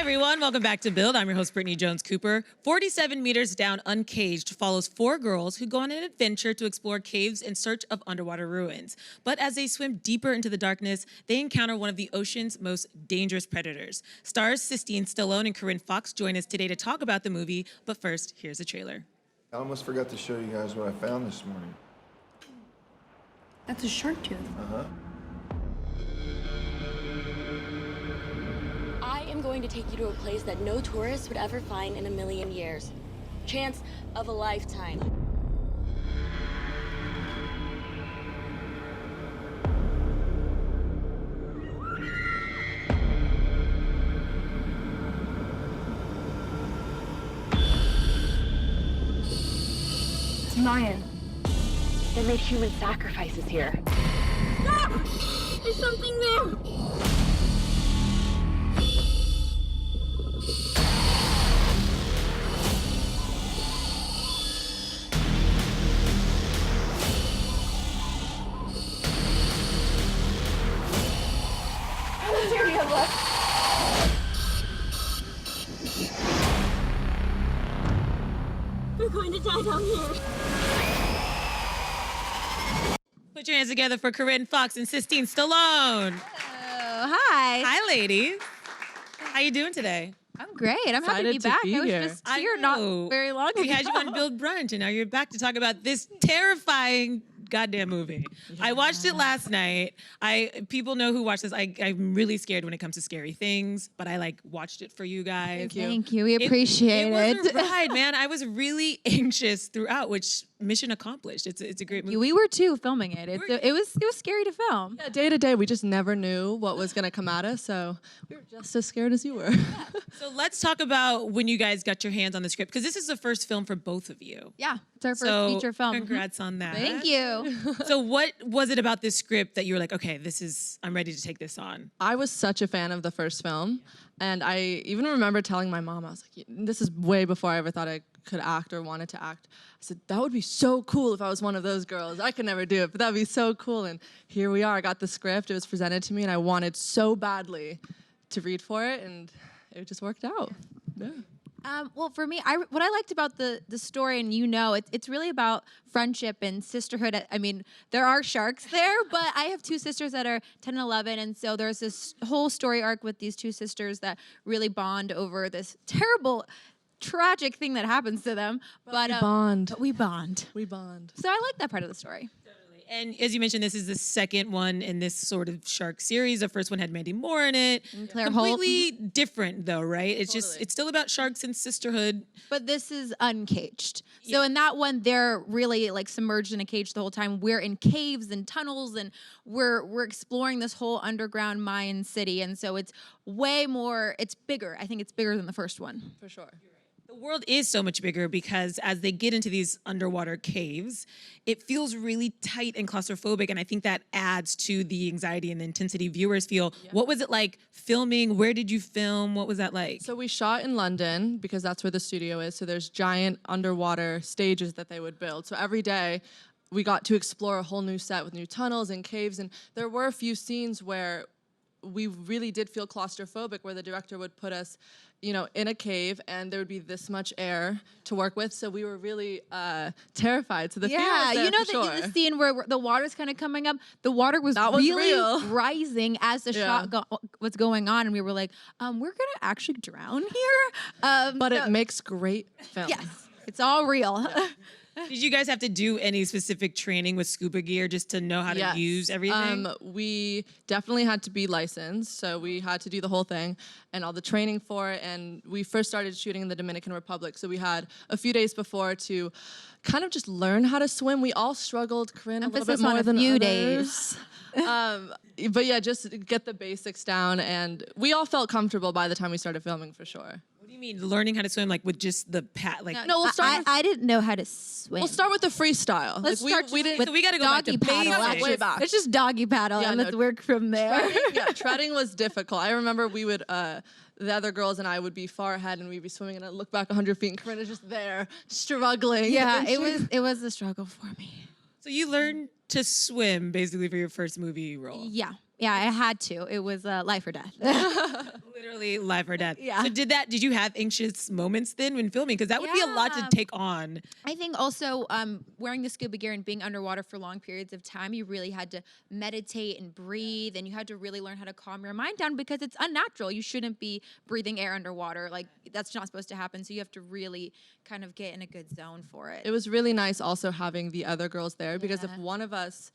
everyone, welcome back to Build. I'm your host, Brittany Jones Cooper. 47 meters down, Uncaged follows 4 girls who go on an adventure to explore caves in search of underwater ruins. But as they swim deeper into the darkness, they encounter one of the ocean's most dangerous predators. Stars Sistine Stallone and Corinne Foxx join us today to talk about the movie, but first, here's a trailer. I almost forgot to show you guys what I found this morning. That's a shark tooth. Uh-huh. I am going to take you to a place that no tourist would ever find in a million years. Chance of a lifetime. It's Mayan. They made human sacrifices here. Stop! There's something there! How much air do you have left? We're going to die down here. Put your hands together for Corinne Foxx and Sistine Stallone. Hello. Hi. Hi, ladies. How you doing today? I'm great. I'm happy to be back. I was just I here not know. very long ago. We had you on Build Brunch, and now you're back to talk about this terrifying goddamn movie. Yeah. I watched it last night. People know who watched this. I'm really scared when it comes to scary things, but I watched it for you guys. Thank you. Thank you. We appreciate it. It was a ride, man. I was really anxious throughout, which mission accomplished. It's a great movie. We were too filming it. It was scary to film. Yeah, day to day, we just never knew what was gonna come at us, so we were just as scared as you were. So let's talk about when you guys got your hands on the script, because this is the first film for both of you. Yeah, it's our first feature film. Congrats on that. Thank you. So what was it about this script that you were like, okay, I'm ready to take this on? I was such a fan of the first film, and I even remember telling my mom, I was like, this is way before I ever thought I could act or wanted to act. I said, that would be so cool if I was one of those girls. I could never do it, but that'd be so cool. And here we are. I got the script. It was presented to me, and I wanted so badly to read for it, and it just worked out. Yeah. Well, for me, what I liked about the story, and it's really about friendship and sisterhood. I mean, there are sharks there, but I have 2 sisters that are 10 and 11, and so there's this whole story arc with these 2 sisters that really bond over this terrible, tragic thing that happens to them. But we bond. But we bond. We bond. So I like that part of the story. And as you mentioned, this is the second one in this sort of shark series. The first one had Mandy Moore in it. And Claire Holt. Completely different though, right? It's Totally. it's still about sharks and sisterhood. But this is Uncaged. So in that one, they're really submerged in a cage the whole time. We're in caves and tunnels, and we're exploring this whole underground Mayan city. And so it's way more, it's bigger. I think it's bigger than the first one. For sure. The world is so much bigger because as they get into these underwater caves, it feels really tight and claustrophobic, and I think that adds to the anxiety and the intensity viewers feel. Yeah. What was it like filming? Where did you film? What was that like? So we shot in London because that's where the studio is, so there's giant underwater stages that they would build. So every day, we got to explore a whole new set with new tunnels and caves, and there were a few scenes where we really did feel claustrophobic, where the director would put us, in a cave, and there would be this much air to work with. So we were really terrified. So the fear was there for sure. The scene where the water's kind of coming up, the water was really real. Rising as the shot was going on, and we were like, we're gonna actually drown here. But it makes great film. Yes, it's all real. Did you guys have to do any specific training with Scuba Gear just to know how to use everything? We definitely had to be licensed, so we had to do the whole thing and all the training for it. And we first started shooting in the Dominican Republic, so we had a few days before to kind of just learn how to swim. We all struggled, Corinne, a little bit more than few others. But yeah, just get the basics down, and we all felt comfortable by the time we started filming, for sure. What do you mean, learning how to swim with just the No, we'll start. I didn't know how to swim. We'll start with the freestyle. Let's start we got to go back to paddle. basics. Way back. It's just doggy paddle, and let's work from there. Treading was difficult. I remember we would. The other girls and I would be far ahead, and we'd be swimming, and I'd look back 100 feet, and Corinne is just there, struggling. Yeah, it was a struggle for me. So you learned to swim basically for your first movie role. Yeah, I had to. It was life or death. Literally. literally life or death. Yeah. So did you have anxious moments then when filming? Because that would be a lot to Yeah. take on. I think also wearing the scuba gear and being underwater for long periods of time, you really had to meditate and breathe, and you had to really learn how to calm your mind down because it's unnatural. You shouldn't be breathing air underwater. Like, that's not supposed to happen. So you have to really kind of get in a good zone for it. It was really nice also having the other girls there because if one of us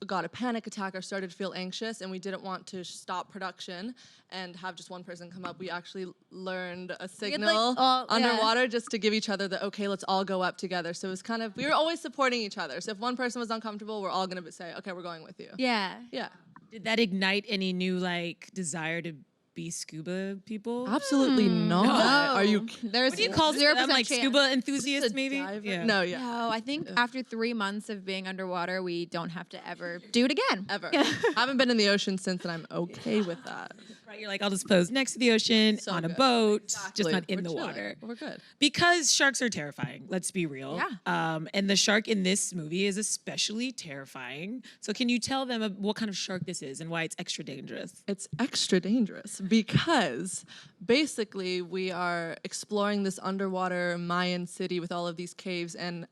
got a panic attack or started to feel anxious and we didn't want to stop production and have just one person come up, we actually learned a signal underwater just to give each other the, okay, let's all go up together. So it was kind of, we were always supporting each other. So if one person was uncomfortable, we're all going to say, okay, we're going with you. Yeah. Yeah. Did that ignite any new like desire to be scuba people? Absolutely not. No. Are you There's What do you call 0% them? Like chance. scuba enthusiasts, a maybe? diver? No, yeah. No, I think after 3 months of being underwater, we don't have to ever do it again. Ever. Haven't been in the ocean since and I'm okay with that. Right, you're like, I'll just pose next to the ocean So on a good. boat, just Exactly. not in We're the chilling. water. We're good. Because sharks are terrifying, let's be real. Yeah. And the shark in this movie is especially terrifying. So can you tell them what kind of shark this is and why it's extra dangerous? It's extra dangerous because basically we are exploring this underwater Mayan city with all of these caves, and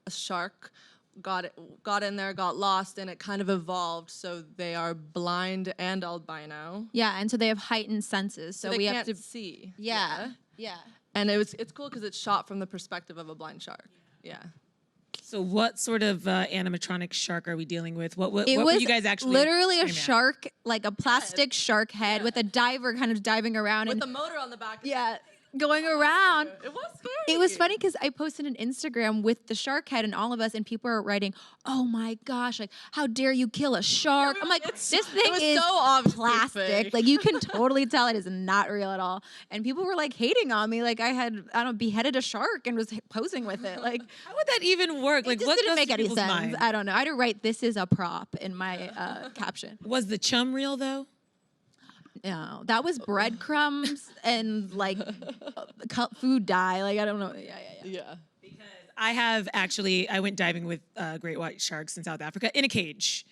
a shark got in there, got lost, and it kind of evolved. So they are blind and albino. Yeah, and so they have heightened senses. So they we can't have to. see. Yeah. Yeah. And it's cool because it's shot from the perspective of a blind shark. Yeah. So what sort of animatronic shark are we dealing with? What were It was you guys actually literally a aiming at? shark, like a plastic shark head with a diver kind of diving around With and the motor on the back. yeah, going around. It was scary. It was funny because I posted an Instagram with the shark head and all of us, and people are writing, "Oh my gosh, like how dare you kill a shark?" I'm like, this thing was is so obviously plastic. fake. Like you can totally tell it is not real at all. And people were like hating on me, like I don't know, beheaded a shark and was posing with it. Like How would that even work? it Like just what didn't goes make through any people's sense. mind? I don't know. I had to write "this is a prop" in my caption. Was the chum real though? No, that was breadcrumbs and like food dye. Like I don't know. Yeah. I went diving with great white sharks in South Africa in a cage.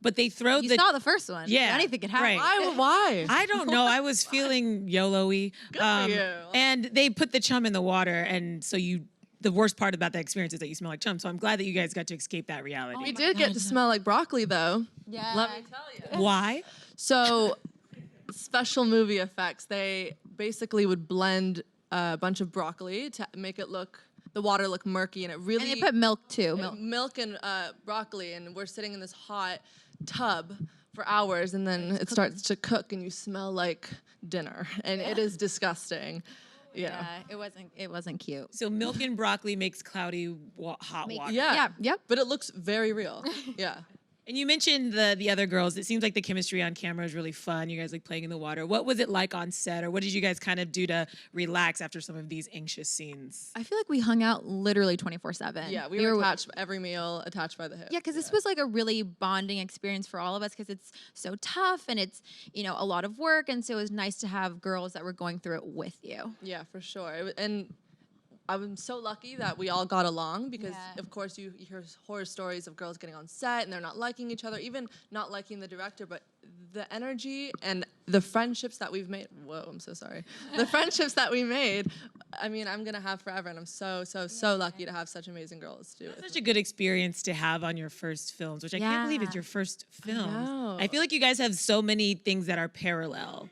But they throw You the saw the first one. Yeah, Anything could happen. right. Why? I don't know. I was feeling YOLO-y. for you. And they put the chum in the water, and so the worst part about that experience is that you smell like chum. So I'm glad that you guys got to escape that reality. We did get to smell like broccoli though. Yeah. Let me tell you. Why? So, special movie effects. They basically would blend a bunch of broccoli to make the water look murky, and it really. And they put milk too. milk and broccoli, and we're sitting in this hot tub for hours, and then it starts to cook, and you smell like dinner, and it is disgusting. Yeah. It wasn't cute. So milk and broccoli makes cloudy hot water. Yeah. Yep. But it looks very real. Yeah. And you mentioned the other girls. It seems like the chemistry on camera is really fun. You guys like playing in the water. What was it like on set, or what did you guys kind of do to relax after some of these anxious scenes? I feel like we hung out literally 24/7. Yeah, we were attached every meal, attached by the hip. Yeah, because this was like a really bonding experience for all of us because it's so tough and it's, a lot of work. And so it was nice to have girls that were going through it with you. Yeah, for sure. And I'm so lucky that we all got along because, of course, you hear horror stories of girls getting on set and they're not liking each other, even not liking the director, but the energy and the friendships that we've made. Whoa, I'm so sorry. The friendships that we made, I mean, I'm going to have forever. And I'm so lucky to have such amazing girls to do it. Such a good experience to have on your first films, which I can't believe it's your first film. I feel like you guys have so many things that are parallel.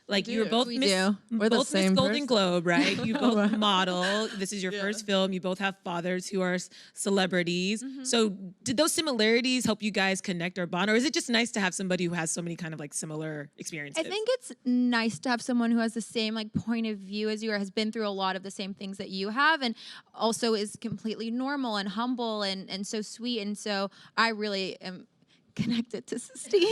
Like you were both We Miss, do. We're the both same Miss Golden person. Globe, right? You both model. This is your first film. You both have fathers who are celebrities. So did those similarities help you guys connect or bond, or is it just nice to have somebody who has so many kind of like similar experiences? I think it's nice to have someone who has the same like point of view as you or has been through a lot of the same things that you have and also is completely normal and humble and so sweet. And so I really am connected to Sistine.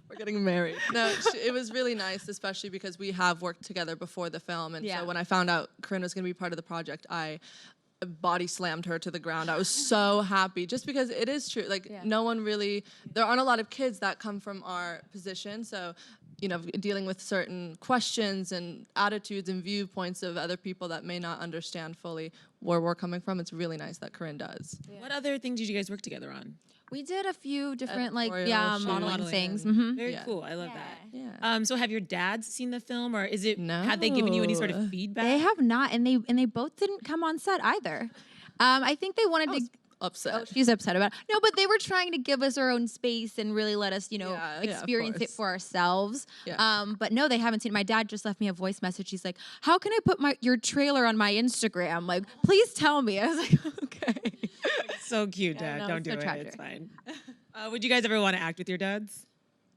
We're getting married. No, it was really nice, especially because we have worked together before the film. And so when I found out Corinne was going to be part of the project, I body slammed her to the ground. I was so happy just because it is true. Like no one really, there aren't a lot of kids that come from our position. So, dealing with certain questions and attitudes and viewpoints of other people that may not understand fully where we're coming from, it's really nice that Corinne does. What other things did you guys work together on? We did a few different Editorial shoots. modeling things. Very Yeah. cool. I love Yeah. that. Yeah. So have your dads seen the film, or is it? No. Have they given you any sort of feedback? They have not, and they both didn't come on set either. I think they wanted to. Upset. Oh, she's upset about it. No, but they were trying to give us our own space and really let us, Yeah, of experience it course. for ourselves. Yeah. But no, they haven't seen it. My dad just left me a voice message. He's like, "How can I put your trailer on my Instagram? Like, please tell me." I was like, "Okay." So cute, Dad. no, Don't it's do no it. chapter. It's fine. Would you guys ever want to act with your dads?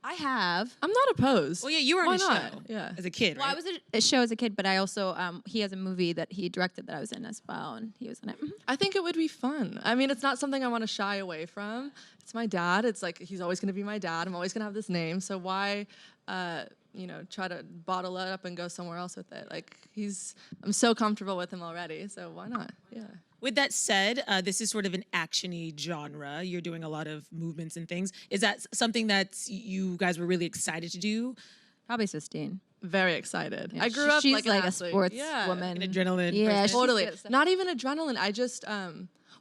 I have. I'm not opposed. Well, yeah, you were Why on a not? show. Yeah. As a kid, Well, right? I was at a show as a kid, but I also he has a movie that he directed that I was in as well, and he was in it. I think it would be fun. I mean, it's not something I want to shy away from. It's my dad. It's like he's always going to be my dad. I'm always going to have this name. So why, try to bottle it up and go somewhere else with it? Like I'm so comfortable with him already. So why not? Yeah. With that said, this is sort of an action-y genre. You're doing a lot of movements and things. Is that something that you guys were really excited to do? Probably Sistine. Very excited. Yeah, I grew up she's like, like an a athlete. sports Yeah. woman. An adrenaline Yeah, person? Totally. She's good. Not even adrenaline. I just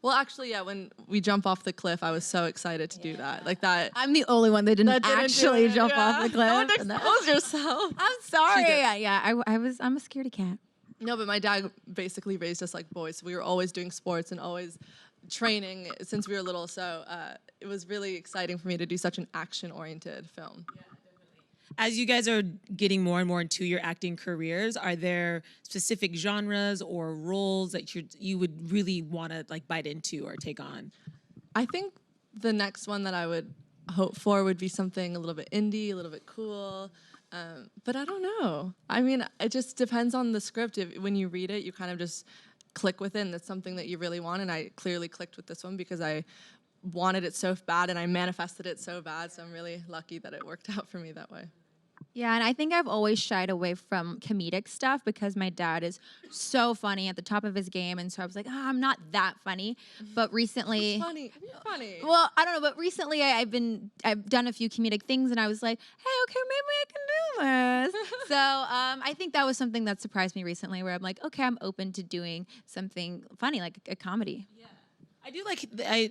well, actually, yeah. When we jump off the cliff, I was so excited to do that. Like that. I'm the only one that didn't That didn't do actually it, jump yeah. off the cliff. Don't and that- expose yourself. I'm sorry. She did. Yeah, I'm a scaredy cat. No, but my dad basically raised us like boys. So we were always doing sports and always training since we were little. So it was really exciting for me to do such an action-oriented film. As you guys are getting more and more into your acting careers, are there specific genres or roles that you would really want to like bite into or take on? I think the next one that I would hope for would be something a little bit indie, a little bit cool. But I don't know. I mean, it just depends on the script. When you read it, you kind of just click with it, and it's something that you really want. And I clearly clicked with this one because I wanted it so bad, and I manifested it so bad. So I'm really lucky that it worked out for me that way. Yeah, and I think I've always shied away from comedic stuff because my dad is so funny at the top of his game, and so I was like, I'm not that funny. But recently, Funny. Funny. well, I don't know, but recently I've done a few comedic things, and I was like, hey, okay, maybe I can do this. So I think that was something that surprised me recently, where I'm like, okay, I'm open to doing something funny, like a comedy. I do like.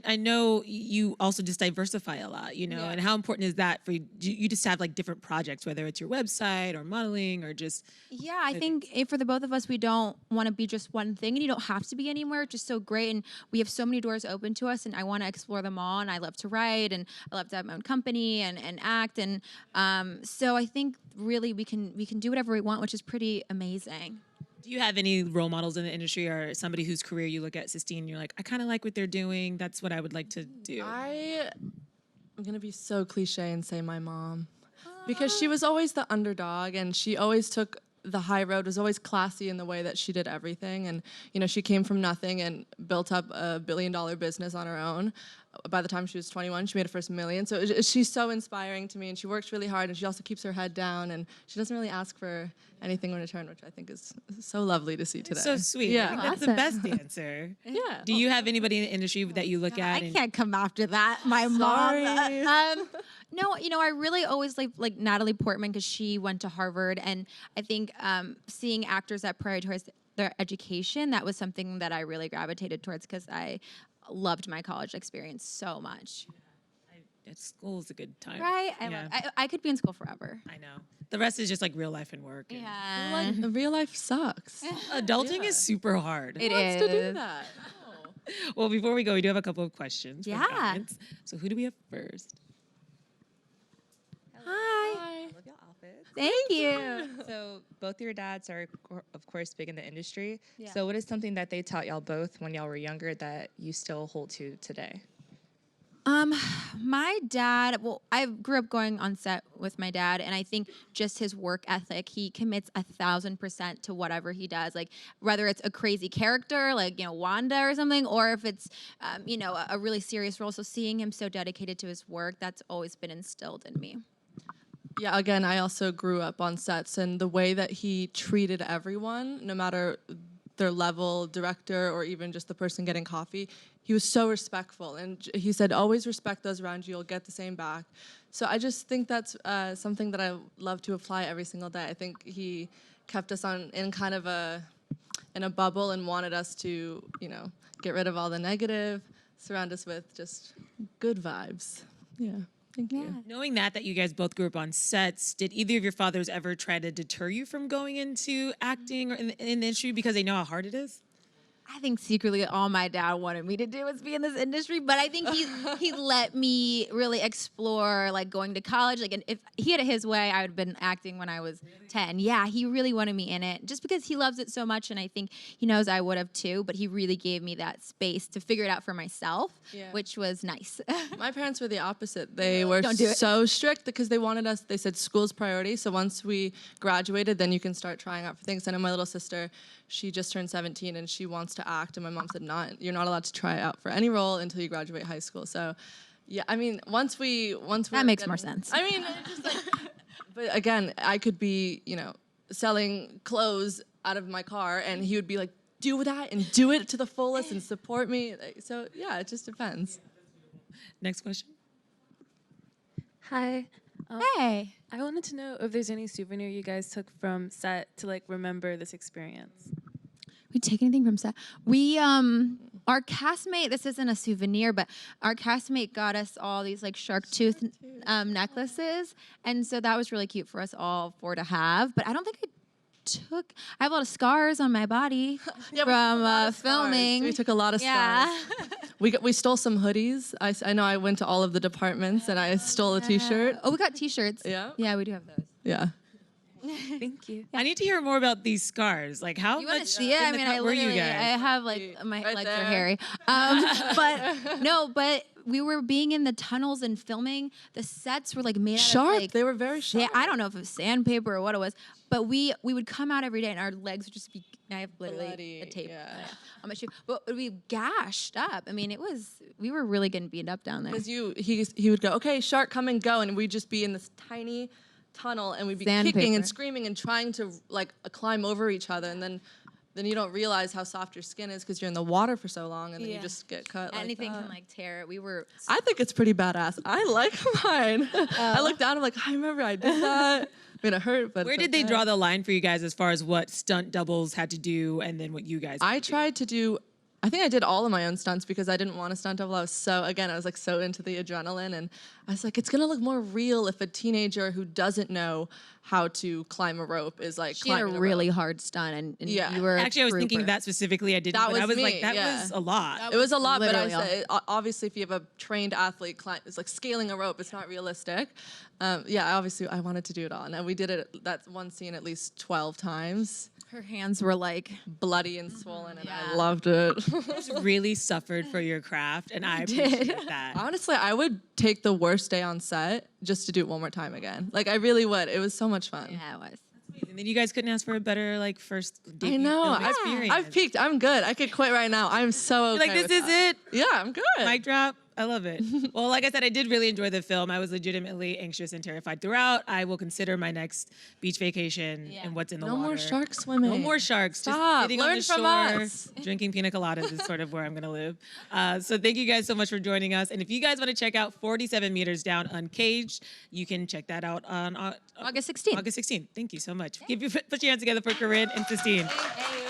I know you also just diversify a lot, Yeah. and how important is that for you? You just have like different projects, whether it's your website or modeling or just. Yeah, I think for the both of us, we don't want to be just one thing, and you don't have to be anywhere. It's just so great, and we have so many doors open to us, and I want to explore them all. And I love to write, and I love to have my own company and act, and so I think really we can do whatever we want, which is pretty amazing. Do you have any role models in the industry or somebody whose career you look at, Sistine, and you're like, I kind of like what they're doing. That's what I would like to do. I'm going to be so cliche and say my mom. Because she was always the underdog, and she always took the high road, was always classy in the way that she did everything. And, she came from nothing and built up a $1 billion business on her own. By the time she was 21, she made her first $1 million. So she's so inspiring to me, and she works really hard, and she also keeps her head down, and she doesn't really ask for anything in return, which I think is so lovely to see today. So sweet. I Yeah. think that's the best answer. Yeah. Do you have anybody in the industry that you look at? I can't come after that. My mom. Sorry. No, I really always like Natalie Portman because she went to Harvard, and I think seeing actors that prioritize their education, that was something that I really gravitated towards because I loved my college experience so much. School is a good time. Right? Yeah. I could be in school forever. I know. The rest is just like real life and work. and Yeah. Like, real life sucks. Adulting Yeah. is super hard. It Who wants to do is. that? Well, before we go, we do have a couple of questions. from Yeah. comments. So who do we have first? Hi. Love your outfits. Thank you. So both your dads are, of course, big in the industry. Yeah. So what is something that they taught y'all both when y'all were younger that you still hold to today? My dad, well, I grew up going on set with my dad, and I think just his work ethic, he commits 1,000% to whatever he does. Like whether it's a crazy character, like, Wanda or something, or if it's, a really serious role. So seeing him so dedicated to his work, that's always been instilled in me. Yeah, again, I also grew up on sets, and the way that he treated everyone, no matter their level, director, or even just the person getting coffee, he was so respectful. And he said, always respect those around you, you'll get the same back. So I just think that's something that I love to apply every single day. I think he kept us in kind of in a bubble and wanted us to, get rid of all the negative. surround us with just good vibes. Yeah, thank you. Knowing that you guys both grew up on sets, did either of your fathers ever try to deter you from going into acting or in the industry because they know how hard it is? I think secretly all my dad wanted me to do was be in this industry, but I think he let me really explore like going to college. Like, and if he had it his way, I would have been acting when I was 10. Yeah, he really wanted me in it just because he loves it so much, and I think he knows I would have too. But he really gave me that space to figure it out for myself, which was nice. My parents were the opposite. They were Don't do it. so strict because they wanted us. They said school's priority. So once we graduated, then you can start trying out for things. I know my little sister, she just turned 17 and she wants to act, and my mom said, you're not allowed to try out for any role until you graduate high school. So, yeah, I mean, once we that makes more sense. I mean, it's just like, but again, I could be, selling clothes out of my car, and he would be like, do that and do it to the fullest and support me. So yeah, it just depends. Next question. Hi. Hey. I wanted to know if there's any souvenir you guys took from set to like remember this experience. We take anything from set? We our castmate, this isn't a souvenir, but our castmate got us all these like shark tooth necklaces, and so that was really cute for us all four to have. But I don't think I have a lot of scars on my body from filming. We took a lot of scars. We stole some hoodies. I know I went to all of the departments and I stole a t-shirt. Oh, we got t-shirts. Yeah? Yeah, we do have those. Yeah. Thank you. I need to hear more about these scars. Like, how You want to much see it? I in the mean, cut I were you literally, guys? I have like my Right legs there. are hairy. But we were being in the tunnels and filming. The sets were like made Sharp. out of like, They were very sharp. I don't know if it was sandpaper or what it was, but we would come out every day and our legs would just be. I have literally Bloody, a tape yeah. on my shoe, but we gashed up. I mean, we were really getting beat up down there. Because he would go, okay, shark, come and go, and we'd just be in this tiny tunnel, and we'd be kicking Sandpaper. and screaming and trying to like climb over each other, and then you don't realize how soft your skin is because you're in the water for so long, and then you just get cut. Anything like can like tear it. We were. I think it's pretty badass. I like mine. I look down, I'm like, I remember I did that. I mean, it hurt, but Where it's did they okay. draw the line for you guys as far as what stunt doubles had to do and then what you guys I had to do? tried to do. I think I did all of my own stunts because I didn't want a stunt double. I was so like so into the adrenaline, and I was like, it's gonna look more real if a teenager who doesn't know how to climb a rope is like She had a climbing really rope. hard stunt, and Yeah. you were. a Actually, I was thinking trooper. that specifically. I didn't, That but was I was me, like, that yeah. was a lot. It was a lot, but I literally say obviously if you have a trained athlete climb, it's like scaling a rope. It's not realistic. Yeah, obviously I wanted to do it all, and we did it. That one scene at least 12 times. Her hands were like. Bloody and swollen, and I Yeah. loved it. Really suffered for your craft, and I appreciate that. Honestly, I would take the worst day on set just to do it one more time again. Like I really would. It was so much fun. Yeah, it was. And then you guys couldn't ask for a better like first debut I know. film experience. I've peaked. I'm good. I could quit right now. I'm so okay. You're like, this with is that. it. Yeah, I'm good. Mic drop. I love it. Well, like I said, I did really enjoy the film. I was legitimately anxious and terrified throughout. I will consider my next beach vacation and what's in the No water. more shark swimming. No more sharks. Stop. Just sitting on Learn the from shore, us. drinking pina coladas is sort of where I'm going to live. So thank you guys so much for joining us. And if you guys want to check out 47 Meters Down Uncaged, you can check that out on August 16th. August 16th. Thank you so much. Put your hands together for Corinne and Sistine. Hey.